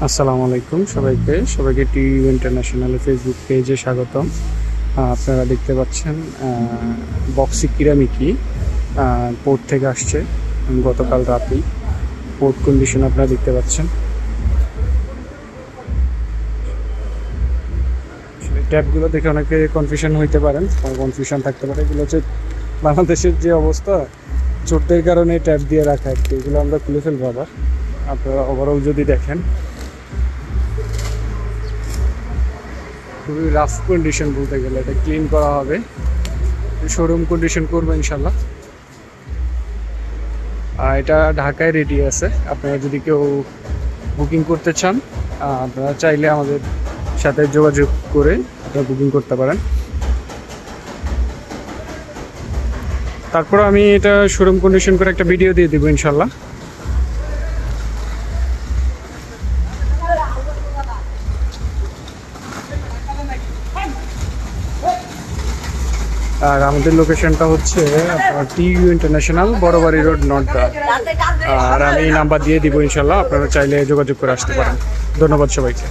আসসালামু আলাইকুম সবাইকে টিইউ ইন্টারন্যাশনাল ফেসবুক পেজে স্বাগতম। আপনারা দেখতে পাচ্ছেন বক্সি কিরামিকি পোর্ট থেকে আসছে গতকাল রাতেই। পোর্ট কন্ডিশন আপনারা দেখতে পাচ্ছেন। ট্যাপগুলো দেখে অনেকে কনফিউশন হইতে পারেন, কনফিউশন থাকতে পারে। এগুলো হচ্ছে বাংলাদেশের যে অবস্থা, চোটের কারণে ট্যাপ দিয়ে রাখা আর কি। এগুলো আমরা খুলে ফেলবো আবার। আপনারা ওভারঅল যদি দেখেন, খুবই রাফ কন্ডিশন বলতে গেলে। এটা ক্লিন করা হবে, শোরুম কন্ডিশন করবো ইনশাল্লাহ। এটা ঢাকায় রেডি আছে। আপনারা যদি কেউ বুকিং করতে চান, আপনারা চাইলে আমাদের সাথে যোগাযোগ করে আপনারা বুকিং করতে পারেন। তারপর আমি এটা শোরুম কন্ডিশন করে একটা ভিডিও দিয়ে দেবো ইনশাল্লাহ। আর আমাদের লোকেশনটা হচ্ছে আপনার টিইউ ইন্টারন্যাশনাল, বড়বাড়ি রোড, নর্থ। আর আমি নাম্বার দিয়ে দিব ইনশাল্লাহ, আপনারা চাইলে যোগাযোগ করে আসতে পারেন। ধন্যবাদ সবাইকে।